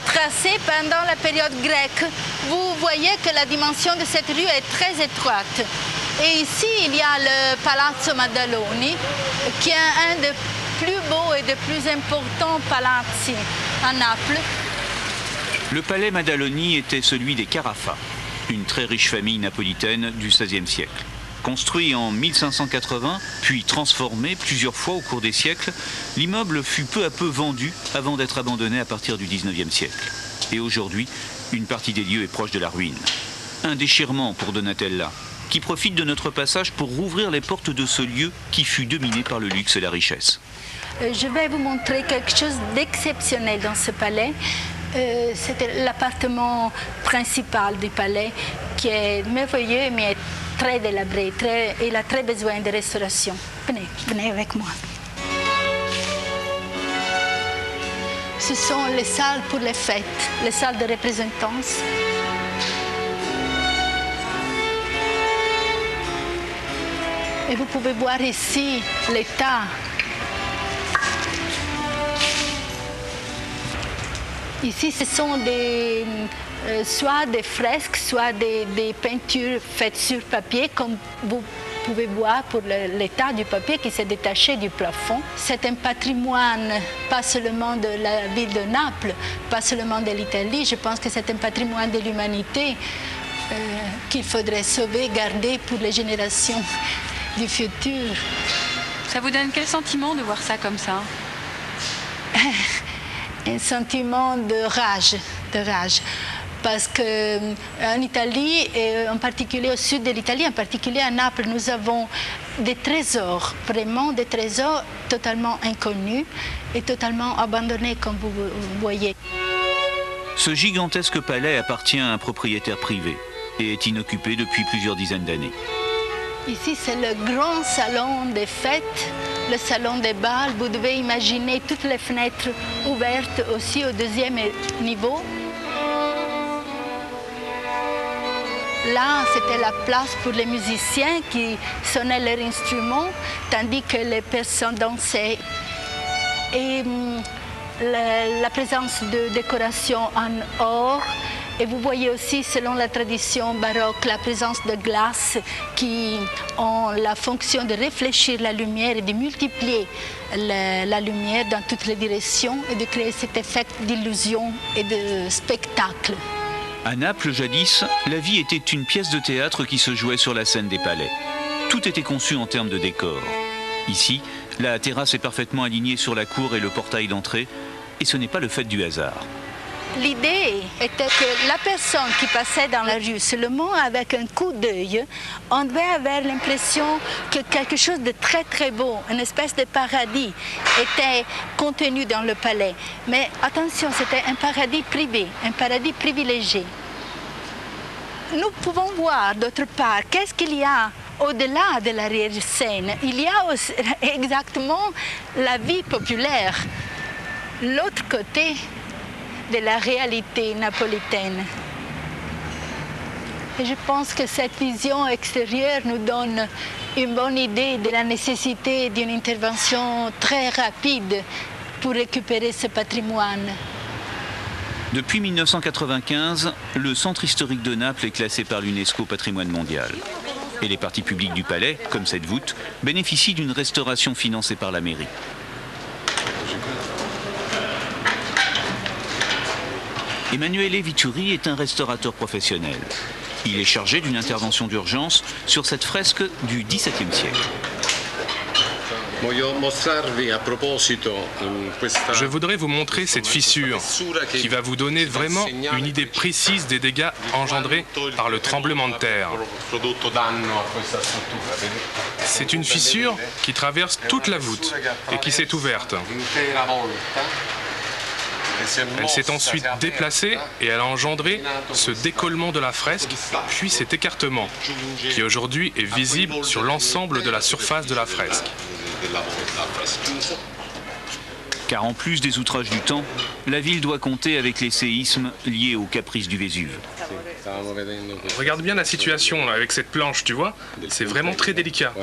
Tracée pendant la période grecque, vous voyez que la dimension de cette rue est très étroite. Et ici, il y a le Palazzo Maddaloni, qui est un des plus beaux et des plus importants palazzi à Naples. Le palais Maddaloni était celui des Carafa, une très riche famille napolitaine du XVIe siècle. Construit en 1580, puis transformé plusieurs fois au cours des siècles, l'immeuble fut peu à peu vendu avant d'être abandonné à partir du XIXe siècle. Et aujourd'hui, une partie des lieux est proche de la ruine. Un déchirement pour Donatella, qui profite de notre passage pour rouvrir les portes de ce lieu qui fut dominé par le luxe et la richesse. Je vais vous montrer quelque chose d'exceptionnel dans ce palais. C'était l'appartement principal du palais qui est merveilleux mais très délabré. Il a très besoin de restauration. Venez avec moi. Ce sont les salles pour les fêtes, les salles de représentance. Et vous pouvez voir ici l'état. Ici, ce sont soit des fresques, soit des peintures faites sur papier, comme vous pouvez voir pour l'état du papier qui s'est détaché du plafond. C'est un patrimoine, pas seulement de la ville de Naples, pas seulement de l'Italie. Je pense que c'est un patrimoine de l'humanité qu'il faudrait sauver, garder pour les générations du futur. Ça vous donne quel sentiment de voir ça comme ça? Un sentiment de rage. Parce qu'en Italie, et en particulier au sud de l'Italie, en particulier à Naples, nous avons des trésors, vraiment des trésors totalement inconnus et totalement abandonnés, comme vous voyez. Ce gigantesque palais appartient à un propriétaire privé et est inoccupé depuis plusieurs dizaines d'années. Ici, c'est le grand salon des fêtes, le salon des bals. Vous devez imaginer toutes les fenêtres ouvertes aussi au deuxième niveau. Là, c'était la place pour les musiciens qui sonnaient leurs instruments, tandis que les personnes dansaient. Et la présence de décorations en or. Et vous voyez aussi, selon la tradition baroque, la présence de glaces qui ont la fonction de réfléchir la lumière et de multiplier la lumière dans toutes les directions et de créer cet effet d'illusion et de spectacle. À Naples, jadis, la vie était une pièce de théâtre qui se jouait sur la scène des palais. Tout était conçu en termes de décor. Ici, la terrasse est parfaitement alignée sur la cour et le portail d'entrée, et ce n'est pas le fait du hasard. L'idée était que la personne qui passait dans la rue, seulement avec un coup d'œil, on devait avoir l'impression que quelque chose de très très beau, une espèce de paradis, était contenu dans le palais. Mais attention, c'était un paradis privé, un paradis privilégié. Nous pouvons voir d'autre part qu'est-ce qu'il y a au-delà de l'arrière-scène. Il y a aussi exactement la vie populaire, l'autre côté de la réalité napolitaine. Et je pense que cette vision extérieure nous donne une bonne idée de la nécessité d'une intervention très rapide pour récupérer ce patrimoine. Depuis 1995, le centre historique de Naples est classé par l'UNESCO Patrimoine mondial. Et les parties publiques du palais, comme cette voûte, bénéficient d'une restauration financée par la mairie. Emanuele Vituri est un restaurateur professionnel. Il est chargé d'une intervention d'urgence sur cette fresque du XVIIe siècle. Je voudrais vous montrer cette fissure qui va vous donner vraiment une idée précise des dégâts engendrés par le tremblement de terre. C'est une fissure qui traverse toute la voûte et qui s'est ouverte. Elle s'est ensuite déplacée et elle a engendré ce décollement de la fresque, puis cet écartement, qui aujourd'hui est visible sur l'ensemble de la surface de la fresque. Car en plus des outrages du temps, la ville doit compter avec les séismes liés aux caprices du Vésuve. Regarde bien la situation là, avec cette planche, tu vois, c'est vraiment très délicat.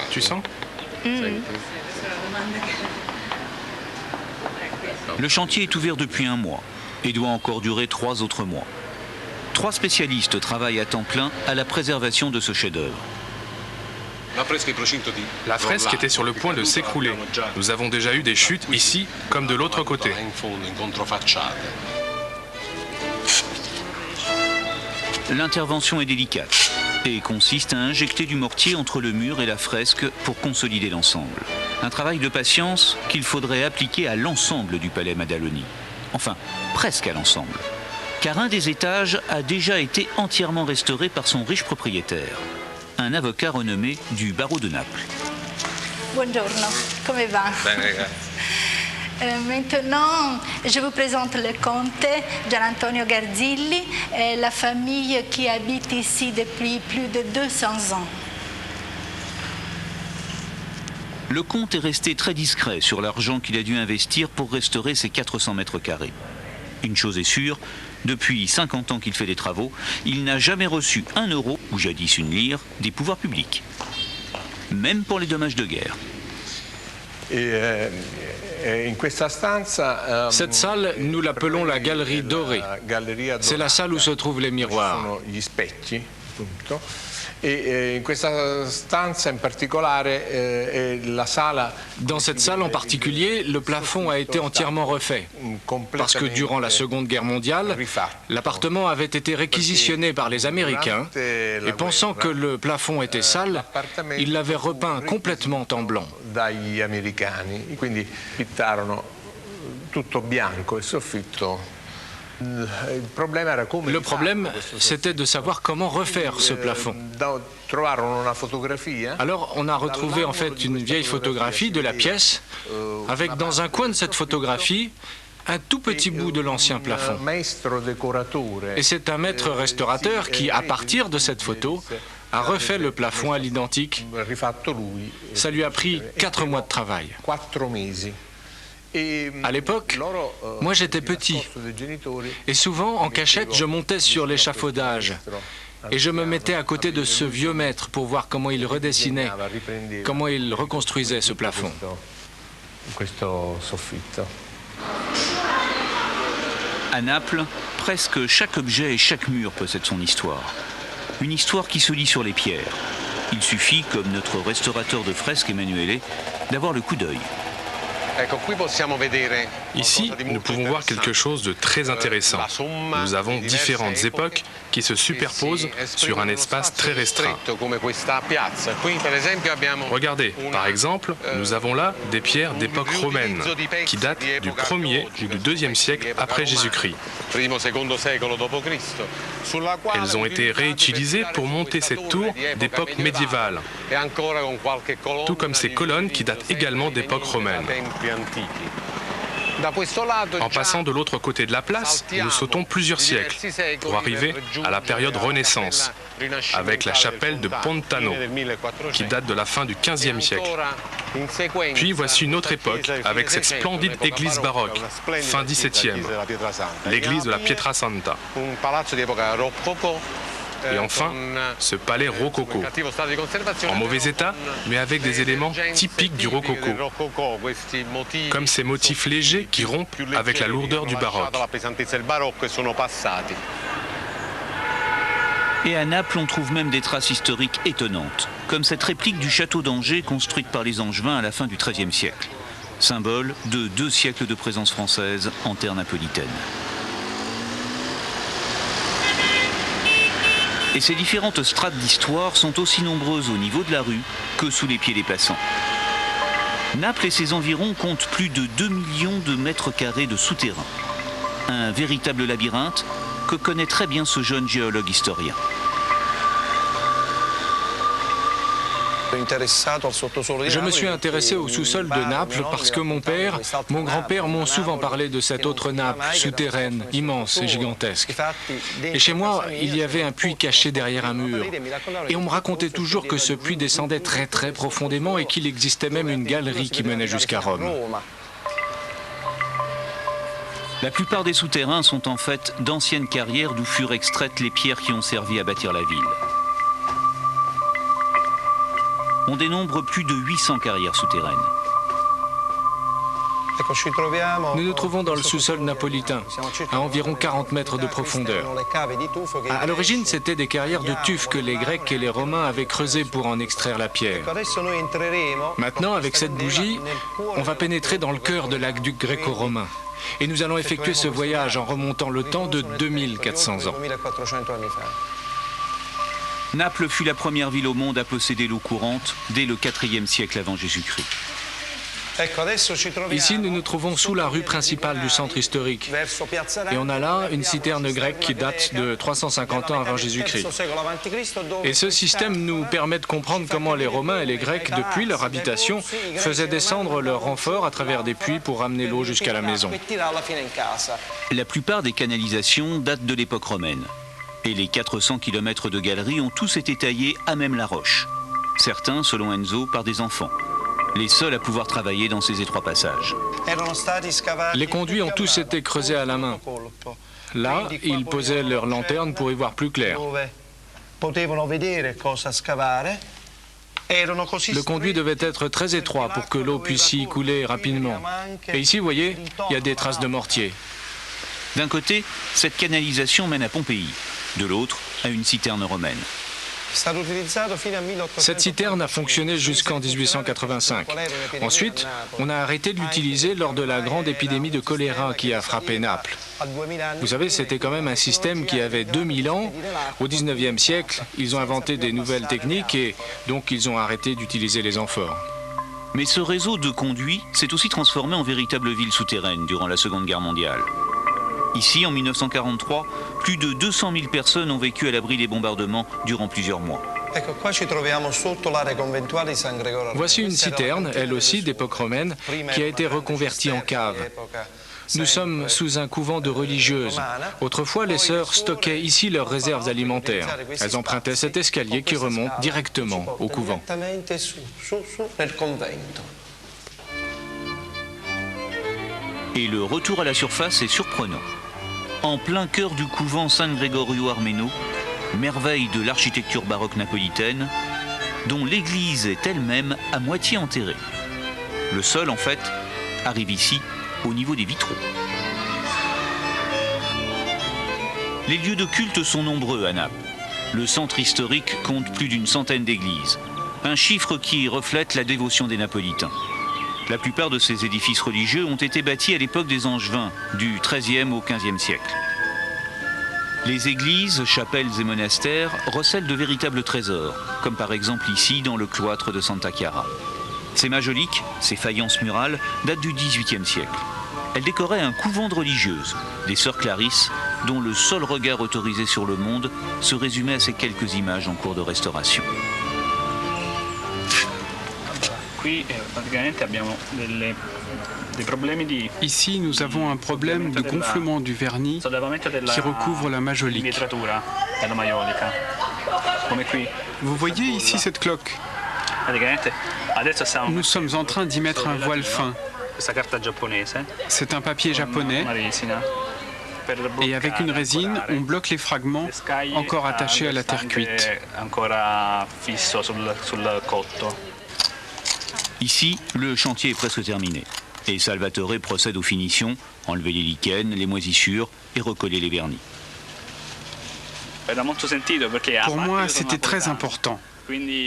Tu sens ? Le chantier est ouvert depuis 1 mois et doit encore durer 3 autres mois. 3 spécialistes travaillent à temps plein à la préservation de ce chef-d'œuvre. La fresque était sur le point de s'écrouler. Nous avons déjà eu des chutes ici comme de l'autre côté. L'intervention est délicate et consiste à injecter du mortier entre le mur et la fresque pour consolider l'ensemble. Un travail de patience qu'il faudrait appliquer à l'ensemble du palais Maddaloni. Enfin, presque à l'ensemble. Car un des étages a déjà été entièrement restauré par son riche propriétaire, un avocat renommé du barreau de Naples. Buongiorno, come va? Maintenant, je vous présente le comte Gianantonio Garzilli, et la famille qui habite ici depuis plus de 200 ans. Le comte est resté très discret sur l'argent qu'il a dû investir pour restaurer ses 400 mètres carrés. Une chose est sûre, depuis 50 ans qu'il fait des travaux, il n'a jamais reçu 1 euro, ou jadis 1 lire, des pouvoirs publics. Même pour les dommages de guerre. Cette salle, nous l'appelons la galerie dorée. C'est la salle où se trouvent les miroirs. Dans cette salle en particulier, le plafond a été entièrement refait. Parce que durant la Seconde Guerre mondiale, l'appartement avait été réquisitionné par les Américains et pensant que le plafond était sale, ils l'avaient repeint complètement en blanc. Le problème, c'était de savoir comment refaire ce plafond. Alors, on a retrouvé en fait une vieille photographie de la pièce, avec dans un coin de cette photographie, un tout petit bout de l'ancien plafond. Et c'est un maître restaurateur qui, à partir de cette photo, a refait le plafond à l'identique. Ça lui a pris 4 mois de travail. À l'époque, moi j'étais petit et souvent en cachette je montais sur l'échafaudage et je me mettais à côté de ce vieux maître pour voir comment il redessinait, comment il reconstruisait ce plafond. À Naples, presque chaque objet et chaque mur possède son histoire. Une histoire qui se lit sur les pierres. Il suffit, comme notre restaurateur de fresques Emanuele, d'avoir le coup d'œil. Ici, nous pouvons voir quelque chose de très intéressant. Nous avons différentes époques qui se superposent sur un espace très restreint. Regardez, par exemple, nous avons là des pierres d'époque romaine qui datent du 1er ou du 2e siècle après Jésus-Christ. Elles ont été réutilisées pour monter cette tour d'époque médiévale, tout comme ces colonnes qui datent également d'époque romaine. En passant de l'autre côté de la place, nous sautons plusieurs siècles pour arriver à la période Renaissance, avec la chapelle de Pontano, qui date de la fin du XVe siècle. Puis voici une autre époque, avec cette splendide église baroque, fin XVIIe, l'église de la Pietrasanta. Et enfin, ce palais rococo, en mauvais état, mais avec des éléments typiques du rococo, comme ces motifs légers qui rompent avec la lourdeur du baroque. Et à Naples, on trouve même des traces historiques étonnantes, comme cette réplique du château d'Angers construite par les Angevins à la fin du XIIIe siècle, symbole de 2 siècles de présence française en terre napolitaine. Et ces différentes strates d'histoire sont aussi nombreuses au niveau de la rue que sous les pieds des passants. Naples et ses environs comptent plus de 2 millions de mètres carrés de souterrains. Un véritable labyrinthe que connaît très bien ce jeune géologue historien. Je me suis intéressé au sous-sol de Naples parce que mon père, mon grand-père m'ont souvent parlé de cette autre Naples souterraine, immense et gigantesque. Et chez moi, il y avait un puits caché derrière un mur. Et on me racontait toujours que ce puits descendait très très profondément et qu'il existait même une galerie qui menait jusqu'à Rome. La plupart des souterrains sont en fait d'anciennes carrières d'où furent extraites les pierres qui ont servi à bâtir la ville. On dénombre plus de 800 carrières souterraines. Nous nous trouvons dans le sous-sol napolitain, à environ 40 mètres de profondeur. À l'origine, c'était des carrières de tuf que les Grecs et les Romains avaient creusées pour en extraire la pierre. Maintenant, avec cette bougie, on va pénétrer dans le cœur de l'aqueduc gréco-romain. Et nous allons effectuer ce voyage en remontant le temps de 2400 ans. Naples fut la première ville au monde à posséder l'eau courante dès le IVe siècle avant Jésus-Christ. Ici, nous nous trouvons sous la rue principale du centre historique. Et on a là une citerne grecque qui date de 350 ans avant Jésus-Christ. Et ce système nous permet de comprendre comment les Romains et les Grecs, depuis leur habitation, faisaient descendre leurs renforts à travers des puits pour ramener l'eau jusqu'à la maison. La plupart des canalisations datent de l'époque romaine. Et les 400 km de galeries ont tous été taillés à même la roche. Certains, selon Enzo, par des enfants. Les seuls à pouvoir travailler dans ces étroits passages. Les conduits ont tous été creusés à la main. Là, ils posaient leurs lanternes pour y voir plus clair. Le conduit devait être très étroit pour que l'eau puisse y couler rapidement. Et ici, vous voyez, il y a des traces de mortier. D'un côté, cette canalisation mène à Pompéi. De l'autre, à une citerne romaine. Cette citerne a fonctionné jusqu'en 1885. Ensuite, on a arrêté de l'utiliser lors de la grande épidémie de choléra qui a frappé Naples. Vous savez, c'était quand même un système qui avait 2000 ans. Au 19e siècle, ils ont inventé des nouvelles techniques et donc ils ont arrêté d'utiliser les amphores. Mais ce réseau de conduits s'est aussi transformé en véritable ville souterraine durant la Seconde Guerre mondiale. Ici, en 1943, plus de 200 000 personnes ont vécu à l'abri des bombardements durant plusieurs mois. Voici une citerne, elle aussi d'époque romaine, qui a été reconvertie en cave. Nous sommes sous un couvent de religieuses. Autrefois, les sœurs stockaient ici leurs réserves alimentaires. Elles empruntaient cet escalier qui remonte directement au couvent. Et le retour à la surface est surprenant. En plein cœur du couvent San Gregorio Armeno, merveille de l'architecture baroque napolitaine, dont l'église est elle-même à moitié enterrée. Le sol, en fait, arrive ici, au niveau des vitraux. Les lieux de culte sont nombreux à Naples. Le centre historique compte plus d'une centaine d'églises, un chiffre qui reflète la dévotion des Napolitains. La plupart de ces édifices religieux ont été bâtis à l'époque des Angevins, du XIIIe au XVe siècle. Les églises, chapelles et monastères recèlent de véritables trésors, comme par exemple ici dans le cloître de Santa Chiara. Ces majoliques, ces faïences murales, datent du XVIIIe siècle. Elles décoraient un couvent de religieuses, des sœurs Clarisses, dont le seul regard autorisé sur le monde se résumait à ces quelques images en cours de restauration. Ici, nous avons un problème de gonflement du vernis qui recouvre la majolique. Vous voyez ici cette cloque? Nous sommes en train d'y mettre un voile fin. C'est un papier japonais. Et avec une résine, on bloque les fragments encore attachés à la terre cuite. Ici, le chantier est presque terminé. Et Salvatore procède aux finitions, enlever les lichens, les moisissures et recoller les vernis. Pour moi, c'était très important.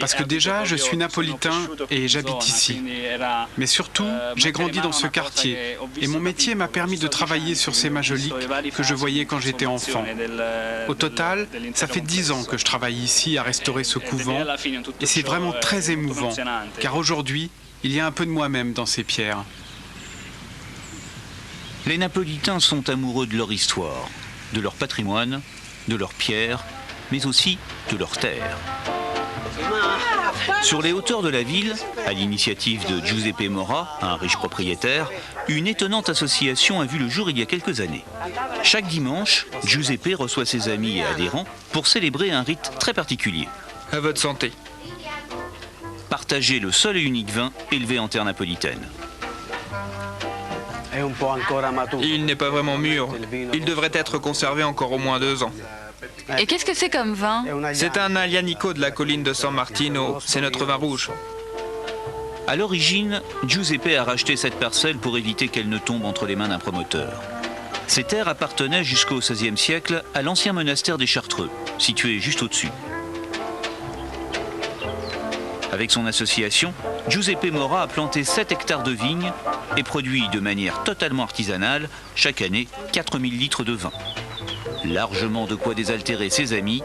Parce que déjà, je suis napolitain et j'habite ici. Mais surtout, j'ai grandi dans ce quartier. Et mon métier m'a permis de travailler sur ces majoliques que je voyais quand j'étais enfant. Au total, ça fait 10 ans que je travaille ici à restaurer ce couvent. Et c'est vraiment très émouvant. Car aujourd'hui, il y a un peu de moi-même dans ces pierres. Les Napolitains sont amoureux de leur histoire, de leur patrimoine, de leurs pierres, mais aussi de leurs terres. Sur les hauteurs de la ville, à l'initiative de Giuseppe Mora, un riche propriétaire, une étonnante association a vu le jour il y a quelques années. Chaque dimanche, Giuseppe reçoit ses amis et adhérents pour célébrer un rite très particulier. À votre santé. Partager le seul et unique vin élevé en terre napolitaine. Il n'est pas vraiment mûr. Il devrait être conservé encore au moins 2 ans. Et qu'est-ce que c'est comme vin? C'est un Aglianico de la colline de San Martino. C'est notre vin rouge. À l'origine, Giuseppe a racheté cette parcelle pour éviter qu'elle ne tombe entre les mains d'un promoteur. Ces terres appartenaient jusqu'au XVIe siècle à l'ancien monastère des Chartreux, situé juste au-dessus. Avec son association, Giuseppe Mora a planté 7 hectares de vignes et produit de manière totalement artisanale, chaque année, 4000 litres de vin. Largement de quoi désaltérer ses amis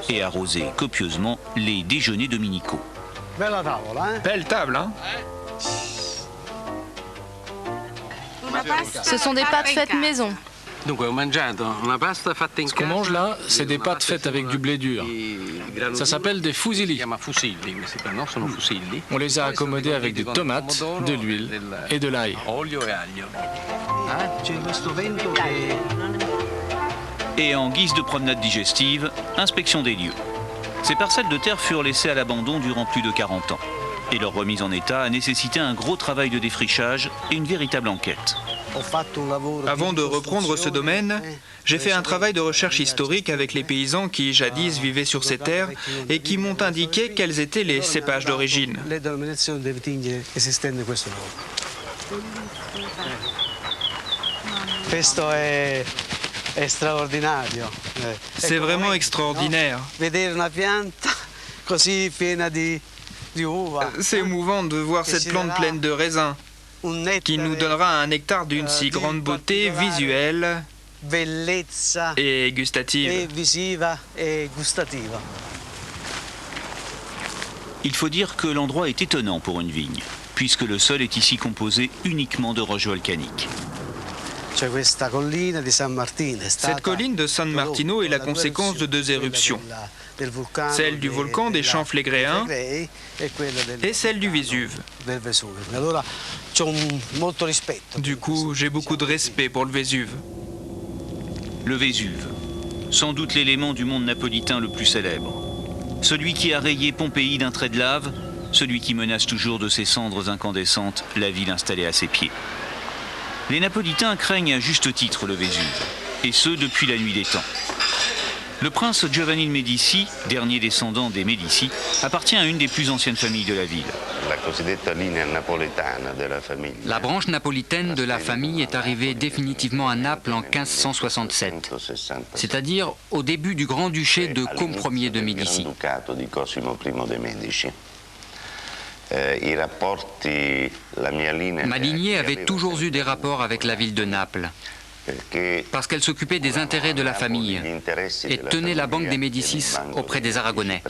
et arroser copieusement les déjeuners dominicaux. Belle table, hein? Ce sont des pâtes faites maison. Ce qu'on mange là, c'est des pâtes faites avec du blé dur. Ça s'appelle des fusilli. On les a accommodées avec des tomates, de l'huile et de l'ail. Et en guise de promenade digestive, inspection des lieux. Ces parcelles de terre furent laissées à l'abandon durant plus de 40 ans. Et leur remise en état a nécessité un gros travail de défrichage et une véritable enquête. Avant de reprendre ce domaine, j'ai fait un travail de recherche historique avec les paysans qui jadis vivaient sur ces terres et qui m'ont indiqué quels étaient les cépages d'origine. C'est vraiment extraordinaire. C'est émouvant de voir cette plante pleine de raisins, qui nous donnera un nectar d'une si grande beauté visuelle et gustative. Il faut dire que l'endroit est étonnant pour une vigne, puisque le sol est ici composé uniquement de roches volcaniques. Cette colline de San Martino est la conséquence de 2 éruptions, celle du volcan des Champs Flégréens et celle du Vésuve. Du coup, j'ai beaucoup de respect pour le Vésuve. Le Vésuve, sans doute l'élément du monde napolitain le plus célèbre. Celui qui a rayé Pompéi d'un trait de lave, celui qui menace toujours de ses cendres incandescentes la ville installée à ses pieds. Les Napolitains craignent à juste titre le Vésuve, et ce depuis la nuit des temps. Le prince Giovanni de Médicis, dernier descendant des Médicis, appartient à une des plus anciennes familles de la ville. La branche napolitaine de la famille est arrivée définitivement à Naples en 1567, c'est-à-dire au début du grand-duché de Côme Ier de Médicis. Ma lignée avait toujours eu des rapports avec la ville de Naples, parce qu'elle s'occupait des intérêts de la famille et tenait la banque des Médicis auprès des Aragonais.